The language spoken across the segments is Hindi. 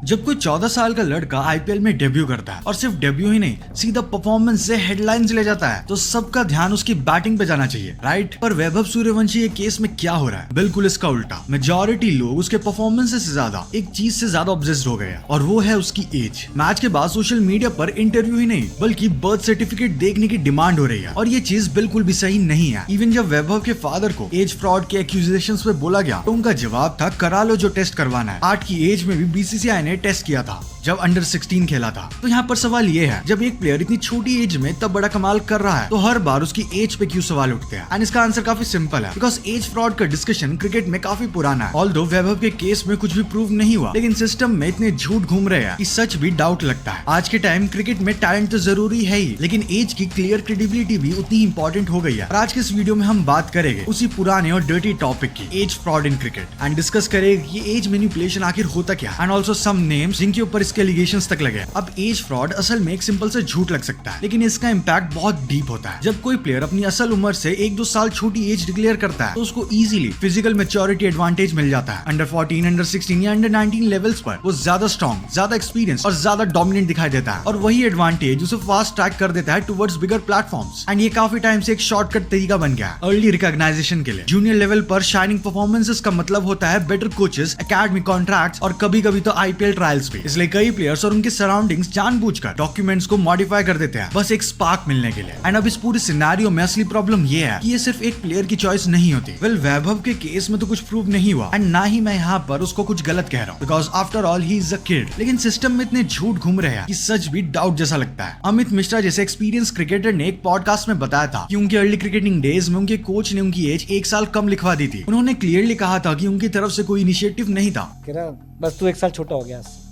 जब कोई 14 साल का लड़का आईपीएल में डेब्यू करता है और सिर्फ डेब्यू ही नहीं सीधा परफॉर्मेंस से हेडलाइंस ले जाता है तो सबका ध्यान उसकी बैटिंग पे जाना चाहिए, राइट? पर वैभव सूर्यवंशी के केस में क्या हो रहा है? बिल्कुल इसका उल्टा। मेजॉरिटी लोग उसके परफॉर्मेंस से ज्यादा एक चीज से ज्यादा ऑब्सेस्ड हो गए और वो है उसकी एज। मैच के बाद सोशल मीडिया पर इंटरव्यू ही नहीं बल्कि बर्थ सर्टिफिकेट देखने की डिमांड हो रही है और ये चीज बिल्कुल भी सही नहीं है। इवन जब वैभव के फादर को एज फ्रॉड के एक्यूजेशंस पे बोला गया तो उनका जवाब था करा लो जो टेस्ट करवाना है। 8 की एज में भी बीसीसीआई ने टेस्ट किया था जब अंडर 16 खेला था। तो यहाँ पर सवाल ये है, जब एक प्लेयर इतनी छोटी एज में तब बड़ा कमाल कर रहा है तो हर बार उसकी एज पे क्यों सवाल उठते हैं? एंड इसका आंसर काफी सिंपल है, बिकॉज एज फ्रॉड का डिस्कशन क्रिकेट में काफी पुराना है। ऑल्दो वैभव के केस में कुछ भी प्रूव नहीं हुआ लेकिन सिस्टम में इतने झूठ घूम रहे हैं कि सच भी डाउट लगता है। आज के टाइम क्रिकेट में टैलेंट तो जरूरी है ही लेकिन एज की क्लियर क्रेडिबिलिटी भी उतनी इंपॉर्टेंट हो गई है। और आज के इस वीडियो में हम बात करेंगे उसी पुराने और डर्टी टॉपिक की, age fraud in cricket, and discuss करेंगे ये एज मैनिपुलेशन आखिर होता क्या, एंड ऑल्सो सम नेम्स जिनके ऊपर इसके एलिगेशंस तक लगे। अब एज फ्रॉड असल में एक सिंपल से झूठ लग सकता है लेकिन इसका इम्पैक्ट बहुत डीप होता है। जब कोई प्लेयर अपनी असल उम्र से 1-2 साल छोटी एज डिक्लेयर करता है तो उसको इजीली फिजिकल मैच्योरिटी एडवांटेज मिल जाता है। अंडर 14, अंडर 16 या अंडर 19 लेवल्स पर वो ज्यादा स्ट्रॉन्ग, ज्यादा एक्सपीरियंस और ज्यादा डोमिनेंट दिखाई देता है और वही एडवांटेज उसे फास्ट ट्रैक कर देता है टुवर्ड्स बिगर प्लेटफॉर्म्स। एंड ये काफी टाइम से एक शॉर्टकट तरीका बन गया है अर्ली रिकॉग्नाइजेशन के लिए। जूनियर लेवल पर शाइनिंग परफॉर्मेंसेस का मतलब होता है बेटर कोचेस, एकेडमी कॉन्ट्रैक्ट्स और कभी कभी तो आईपीएल ट्रायल्स भी। इसलिए कई प्लेयर्स और उनके सराउंडिंग्स जानबूझकर डॉक्यूमेंट्स को मॉडिफाई कर देते हैं बस एक स्पार्क मिलने के लिए। एंड अब इस पूरे सिनेरियो में असली प्रॉब्लम ये है कि ये सिर्फ एक प्लेयर की चॉइस नहीं होती। वेल, वैभव के केस में तो कुछ प्रूव नहीं हुआ एंड ना ही मैं यहाँ पर उसको कुछ गलत कह रहा हूँ, because after all he is a kid. लेकिन सिस्टम में इतने झूठ घूम रहे हैं कि सच भी डाउट जैसा लगता है। अमित मिश्रा जैसे एक्सपीरियंस क्रिकेटर ने एक पॉडकास्ट में बताया था कि उनके अर्ली क्रिकेटिंग डेज में उनके कोच ने उनकी एज 1 साल कम लिखवा दी थी। उन्होंने क्लियरली कहा था कि उनकी तरफ से कोई इनिशिएटिव नहीं था, बस तू 1 साल छोटा हो गया,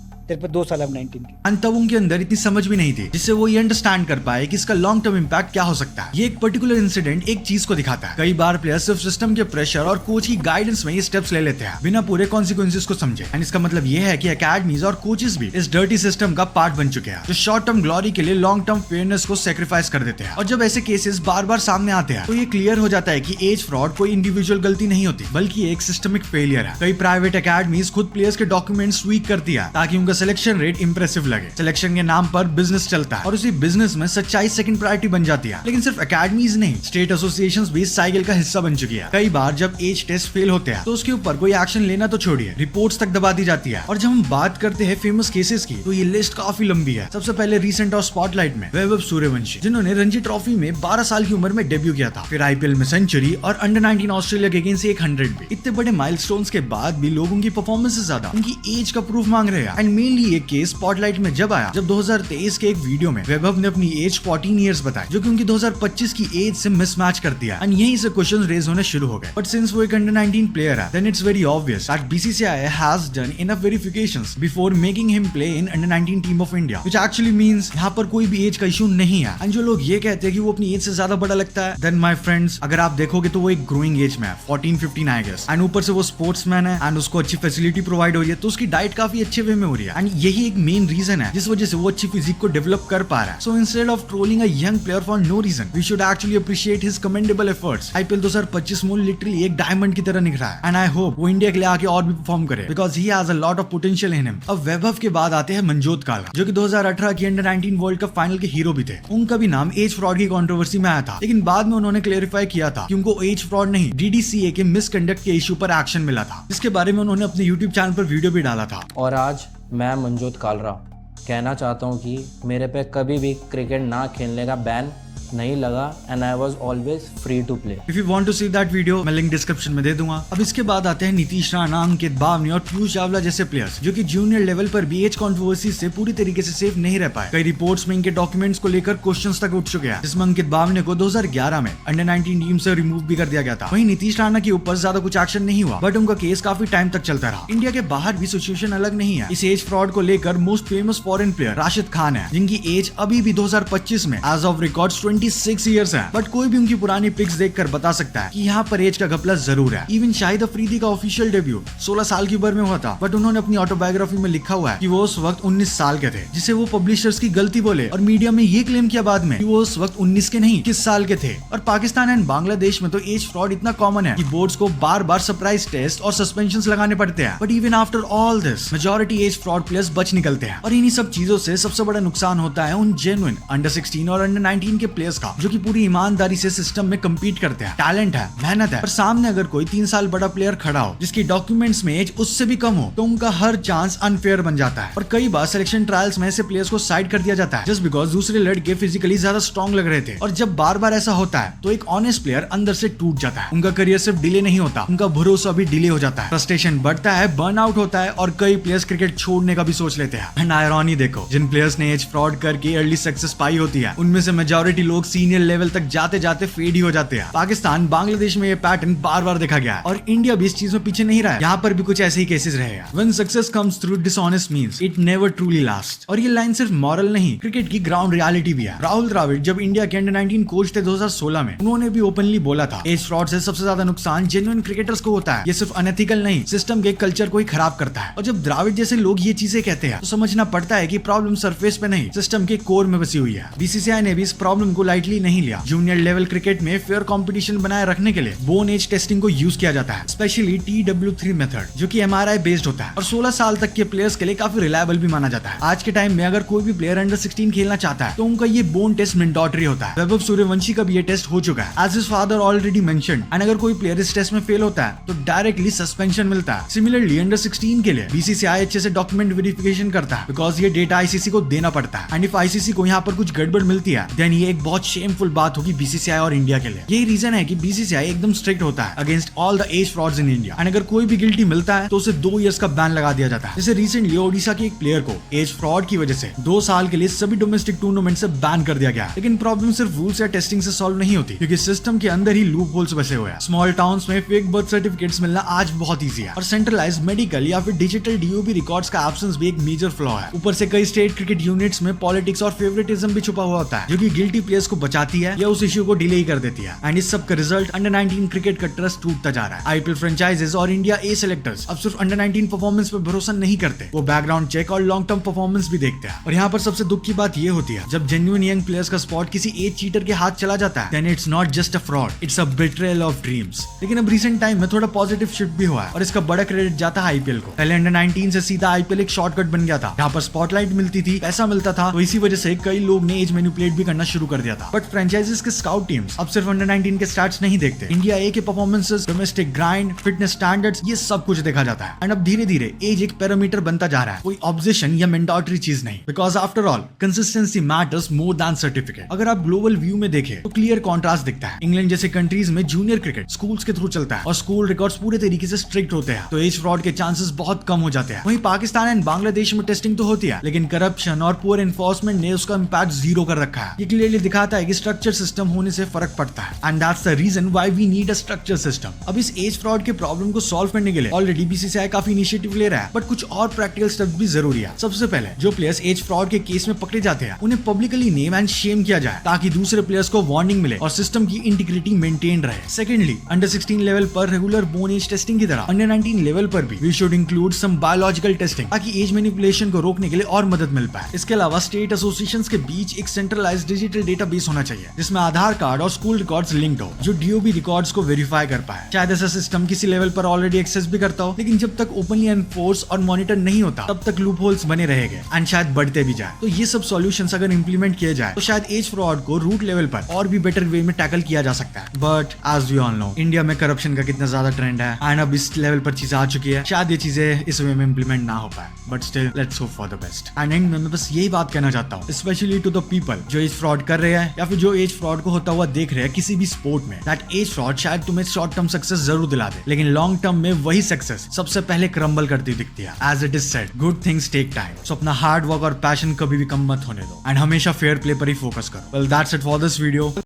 तेरे पे 2 साल अब 19 की। एंड तब उनके अंदर इतनी समझ भी नहीं थी जिससे वो ये अंडरस्टैंड कर पाए कि इसका लॉन्ग टर्म इम्पैक्ट क्या हो सकता है। ये एक पर्टिकुलर इंसिडेंट एक चीज को दिखाता है। कई बार प्लेयर सिर्फ सिस्टम के प्रेशर और कोच की गाइडेंस में ये स्टेप्स ले लेते हैं बिना पूरे कॉन्सिक्वेंसेस को समझे। एंड इसका मतलब ये है कि एकेडमीज और कोचेस भी इस डर्टी सिस्टम का पार्ट बन चुके हैं जो शॉर्ट टर्म ग्लोरी के लिए लॉन्ग टर्म फेयरनेस को सेक्रीफाइस कर देते हैं। और जब ऐसे केसेस बार बार सामने आते हैं तो ये क्लियर हो जाता है कि एज फ्रॉड कोई इंडिविजुअल गलती नहीं होती बल्कि एक सिस्टमिक फेलियर है। कई प्राइवेट एकेडमीज खुद प्लेयर्स के डॉक्यूमेंट्स वीक करती है ताकि उनका सिलेक्शन रेट इंप्रेसिव लगे। सिलेक्शन के नाम पर बिजनेस चलता है और उसी बिजनेस में सच्चाई सेकंड प्रायोरिटी बन जाती है। लेकिन सिर्फ एकेडमीज नहीं, स्टेट एसोसिएशंस भी इस साइकिल का हिस्सा बन चुकी है। कई बार जब एज टेस्ट फेल होते हैं तो उसके ऊपर कोई एक्शन लेना तो छोड़िए, रिपोर्ट्स तक दबा दी जाती है। और जब हम बात करते हैं फेमस केसेस की तो ये लिस्ट काफी लंबी है। सबसे पहले रिसेंट और स्पॉटलाइट में वैभव सूर्यवंशी, जिन्होंने रणजी ट्रॉफी में 12 साल की उम्र में डेब्यू किया था, फिर आईपीएल में सेंचुरी और अंडर 19 ऑस्ट्रेलिया के अगेंस्ट 100 भी। इतने बड़े माइलस्टोन्स के बाद भी लोगों की परफॉर्मेंस से ज्यादा उनकी एज का प्रूफ मांग रहे हैं। एंड मेनली ये केस स्पॉटलाइट में जब आया जब 2023 के एक वीडियो में वैभव ने अपनी एज 14 इयर्स बताई जो कि उनकी 2025 की एज से मिसमैच कर दिया एंड यहीं से क्वेश्चंस रेज होने शुरू हो गए। बट सिंस वो एक अंडर 19 प्लेयर है then it's very obvious that BCCI has done enough verifications before making him play in under 19 team of India, which actually means यहाँ पर कोई भी एज का इशू नहीं है। एंड जो लोग ये कहते हैं कि वो अपनी एज से ज्यादा बड़ा लगता है, देन माय फ्रेंड्स अगर आप देखोगे तो वो एक ग्रोइंग एज में है, 14-15 आई गेस। एंड ऊपर से वो स्पोर्ट्समैन है एंड उसको अच्छी फैसिलिटी प्रोवाइड हो रही है तो उसकी डाइट काफी अच्छे वे में हो रही है। एंड यही एक मेन रीजन है जिस वजह से वो अच्छी फिजिक को डेवलप कर पा रहा है। So instead of trolling a young player for no reason we should actually appreciate his commendable efforts. IPL 2025 में लिटरली एक डायमंड की तरह निखरा है एंड आई होप वो इंडिया के लिए आके और भी परफॉर्म करे because he has a lot of potential in him. अब वैभव के बाद आते हैं मनजोत कालरा जो कि 2018 की अंडर 19 वर्ल्ड कप फाइनल के हीरो भी थे। उनका भी नाम एज फ्रॉड की कंट्रोवर्सी में आया था लेकिन बाद में उन्होंने क्लेरिफाई किया था कि उनको एज फ्रॉड नहीं डीडीसीए के मिसकंडक्ट के इशू पर एक्शन मिला था, जिसके बारे में उन्होंने अपने यूट्यूब चैनल पर वीडियो भी डाला था। और आज मैं मनजोत कालरा कहना चाहता हूँ कि मेरे पे कभी भी क्रिकेट ना खेलने का बैन नहीं लगा and I was always free to play. If you want to see that video मैं लिंक डिस्क्रिप्शन में दे दूंगा। अब इसके बाद आते हैं नीतीश राणा, अंकित बावनी और पीयूष चावला जैसे प्लेयर्स जो कि जूनियर लेवल पर भी एज कंट्रोवर्सी से पूरी तरीके से सेफ नहीं रह पाए। कई रिपोर्ट्स में इनके डॉक्यूमेंट्स को लेकर क्वेश्चंस तक उठ चुके हैं, जिसमें अंकित बावनी को 2011 में अंडर 19 टीम से रिमूव भी कर दिया गया था। वहीं नीतीश राणा के ऊपर ज्यादा कुछ एक्शन नहीं हुआ बट उनका केस काफी टाइम तक चलता रहा। इंडिया के बाहर भी सिचुएशन अलग नहीं है। इस एज फ्रॉड को लेकर most famous foreign player Rashid Khan है जिनकी एज अभी भी 2025 में एज ऑफ रिकॉर्ड 26 ईयर्स है, बट कोई भी उनकी पुरानी पिक्स देखकर बता सकता है कि यहाँ पर एज का घपला जरूर है। इवन शाहिद अफरीदी का ऑफिशियल डेब्यू 16 साल की उम्र में हुआ था, बट उन्होंने अपनी ऑटोबायोग्राफी में लिखा हुआ है कि वो उस वक्त 19 साल के थे, जिसे वो पब्लिशर्स की गलती बोले और मीडिया में ये क्लेम किया बाद में कि वो उस वक्त 19 के नहीं 21 साल के थे। और पाकिस्तान एंड बांग्लादेश में तो एज फ्रॉड इतना कॉमन है कि बोर्ड्स को बार बार सरप्राइज टेस्ट और सस्पेंशंस लगाने पड़ते हैं। But even after all this majority age fraud players बच निकलते हैं। और इन्हीं सब चीजों से सबसे बड़ा नुकसान होता है उन जेन्युइन अंडर 16 और अंडर 19 के प्लेयर्स का, जो कि पूरी ईमानदारी से सिस्टम में कम्पीट करते हैं। टैलेंट है, मेहनत है, पर सामने अगर कोई 3 साल बड़ा प्लेयर खड़ा हो जिसकी डॉक्यूमेंट्स में एज उससे भी कम हो, तो उनका हर चांस अनफेयर बन जाता है। और कई बार सिलेक्शन ट्रायल्स में ऐसे प्लेयर्स को साइड कर दिया जाता है जस्ट बिकॉज दूसरे लड़के फिजिकली ज्यादा स्ट्रॉन्ग लग रहे थे। और जब बार बार ऐसा होता है तो एक ऑनेस्ट प्लेयर अंदर से टूट जाता है। उनका करियर सिर्फ डिले नहीं होता, उनका भरोसा भी डिले हो जाता है, फ्रस्ट्रेशन बढ़ता है, बर्नआउट होता है और कई प्लेयर्स क्रिकेट छोड़ने का भी सोच लेते हैं। एंड आयरनी देखो, जिन प्लेयर्स ने एज फ्रॉड करके अर्ली सक्सेस पाई होती है उनमें से मेजॉरिटी लोग सीनियर लेवल तक जाते जाते फेड ही हो जाते हैं। पाकिस्तान बांग्लादेश में ये पैटर्न बार बार देखा गया है और इंडिया भी इस चीज में पीछे नहीं रहा है। यहाँ पर भी कुछ ऐसे ही केसेस रहे हैं। When success comes through dishonest means, it never truly lasts। और ये लाइन सिर्फ मॉरल नहीं, क्रिकेट की ग्राउंड रियलिटी भी है। राहुल द्रविड़ जब इंडिया के अंडर 19 कोच थे 2016 में, उन्होंने भी ओपनली बोला था एज फ्रॉड से सबसे ज्यादा नुकसान जेन्युइन क्रिकेटर्स को होता है। ये सिर्फ अनएथिकल नहीं, सिस्टम के कल्चर को ही खराब करता है। और जब द्रविड़ जैसे लोग ये चीजें कहते हैं तो समझना पड़ता है कि प्रॉब्लम सरफेस पे नहीं, सिस्टम के कोर में बसी हुई है। बीसीसीआई ने भी इस प्रॉब्लम को लाइटली नहीं लिया। जूनियर लेवल क्रिकेट में फेयर कंपटीशन बनाए रखने के लिए बोन एज टेस्टिंग को यूज किया जाता है, स्पेशली TW3 मेथड, जो कि MRI बेस्ड होता है और 16 साल तक के प्लेयर्स के लिए काफी रिलायबल भी माना जाता है। आज के टाइम में अगर कोई भी प्लेयर अंडर 16 खेलना चाहता है तो उनका ये बोन टेस्ट मैंडेटरी होता है। वैभव सूर्यवंशी का भी ये टेस्ट हो चुका है, as his father already mentioned. And अगर कोई प्लेयर इस टेस्ट में फेल होता है तो डायरेक्टली सस्पेंशन मिलता है। सिमिलरली अंडर 16 के लिए बीसीसीआई अच्छे से डॉक्यूमेंट वेरिफिकेशन करता है, बिकॉज ये डेटा आईसीसी को देना पड़ता है। एंड इफ आईसीसी को यहाँ पर कुछ गड़बड़ मिलती है देन ये एक बहुत शेमफुल बात होगी बीसीसीआई और इंडिया के लिए। यही रीजन है कि बीसीसीआई एकदम स्ट्रिक्ट होता है against all the age frauds in India. And अगर कोई भी गिल्टी मिलता है तो उसे 2 इयर्स का बैन लगा दिया जाता है। जैसे रिसेंटली ओडिशा के एक प्लेयर को एज फ्रॉड की वजह से 2 साल के लिए सभी डोमेस्टिक टूर्नामेंट से बैन कर दिया गया। लेकिन प्रॉब्लम सिर्फ रूल्स या टेस्टिंग से सॉल्व नहीं होती, क्योंकि सिस्टम के अंदर ही लूप होल्स बसे हुए हैं। स्मॉल टाउन्स में फेक बर्थ सर्टिफिकेट्स मिलना आज बहुत ईजी है और सेंट्रलाइज्ड मेडिकल या फिर डिजिटल डीओबी रिकॉर्ड्स का एब्सेंस भी एक मेजर फ्लॉ है। ऊपर से कई स्टेट क्रिकेट यूनिट्स में पॉलिटिक्स और फेवरेटिज्म भी छुपा हुआ होता है, जो कि गिल्टी प्लेयर्स को बचाती है या उस इश्यू को डिले कर देती है। एंड इस सब का रिजल्ट अंडर 19 क्रिकेट का ट्रस्ट टूटता जा रहा है। आईपीएल फ्रेंचाइजेस और इंडिया ए सिलेक्टर्स अब सिर्फ अंडर 19 परफॉर्मेंस पे भरोसा नहीं करते, वो बैकग्राउंड चेक और लॉन्ग टर्म परफॉर्मेंस भी देखते हैं। और यहाँ पर सबसे दुख की बात ये होती है, जब जेन्युइन यंग प्लेयर्स का स्पॉट किसी एज चीटर के हाथ चला जाता है, then it's not just a fraud, it's a betrayal of dreams. लेकिन अब रिसेंट टाइम में थोड़ा पॉजिटिव शिफ्ट भी हुआ है और इसका बड़ा क्रेडिट जाता है आईपीएल को। पहले अंडर 19 से सीधा आईपीएल एक शॉर्टकट बन गया था, यहाँ पर स्पॉटलाइट मिलती थी, पैसा मिलता था, तो इसी वजह से कई लोग ने एज मैनिपुलेट भी करना शुरू कर दिया था। बट फ्रेंचाइजेस के स्काउट टीम्स अब सिर्फ अंडर 19 के स्टैट्स नहीं देखते, इंडिया ए के performances, domestic grind, fitness standards, ये सब कुछ देखा जाता है। एंड अब धीरे धीरे एज एक पैरामीटर बनता जा रहा है, कोई ऑब्जेक्शन या मैंडेटरी चीज नहीं, because after all consistency matters more than certificate. अगर आप ग्लोबल व्यू में देखें तो क्लियर कॉन्ट्रास्ट दिखता है। इंग्लैंड जैसे कंट्रीज में जूनियर क्रिकेट स्कूल्स के थ्रू चलता है और स्कूल रिकॉर्ड्स पूरे तरीके से स्ट्रिक्ट होते हैं, तो एज फ्रॉड के चांसेस बहुत कम हो जाते हैं। वहीं पाकिस्तान एंड बांग्लादेश में टेस्टिंग तो होती है, लेकिन करप्शन और पुअर एनफोर्समेंट ने उसका इंपैक्ट 0 कर रखा है। ये क्लियरली दिखाता है कि स्ट्रक्चर सिस्टम होने से फर्क पड़ता है, and that's the reason why we need a structure system. अब इस एज फ्रॉड के प्रॉब्लम को सॉल्व करने के लिए ऑलरेडी बीसीसीआई काफी इनिशिएटिव ले रहा है, बट कुछ और प्रैक्टिकल स्टेप्स भी जरूरी है। सबसे पहले जो प्लेयर्स एज फ्रॉड के केस में पकड़े जाते हैं उन्हें पब्लिकली नेम एंड शेम किया जाए, ताकि दूसरे प्लेयर्स को वार्निंग मिले और सिस्टम की इंटीग्रिटी मेंटेन रहे। सेकेंडली, अंडर 16 लेवल पर रेगुलर बोन एज टेस्टिंग की तरह अंडर 19 लेवल पर भी we should include some biological testing, ताकि एज मैनिपुलेशन को रोकने के लिए और मदद मिल पाए। इसके अलावा स्टेट एसोसिएशंस के बीच एक सेंट्रलाइज्ड डिजिटल डेटाबेस होना चाहिए, जिसमें आधार कार्ड और स्कूल रिकॉर्ड्स लिंक्ड हो, जो डीओबी रिकॉर्ड्स को वेरीफाई कर पाए। शायद ऐसा सिस्टम किसी लेवल पर ऑलरेडी एक्सेस भी करता हो, लेकिन जब तक ओपनली एनफोर्स और मॉनिटर नहीं होता तब तक लूप होल्स बने रहेंगे एंड शायद बढ़ते भी जाए। तो ये सब सॉल्यूशंस अगर इंप्लीमेंट किए जाए तो शायद एज फ्रॉड को रूट लेवल पर और भी बेटर वे में टैकल किया जा सकता है। But as we all know, India में करप्शन का कितना ज्यादा ट्रेंड है एंड अब इस लेवल पर चीजें आ चुकी है, शायद ये चीजें इस वे में इंप्लीमेंट ना हो पाए, but still let's hope for the best. And and में मैं बस यही बात कहना चाहता हूँ, स्पेशली टू द पीपल जो एज फ्रॉड कर रहे हैं या फिर जो एज फ्रॉड को होता हुआ देख रहे हैं किसी भी स्पोर्ट में, दैट एज फ्रॉड शायद तुम्हें शॉर्ट टर्म सक्सेस जरूर दिला दे, लेकिन लॉन्ग टर्म में वही सक्सेस सबसे पहले क्रम्बल करती दिखती है। As it is said, good things take time, so अपना हार्ड वर्क और पैशन कभी भी कम मत होने दो एंड हमेशा फेयर प्ले पर ही फोकस करो। Well that's it for this video.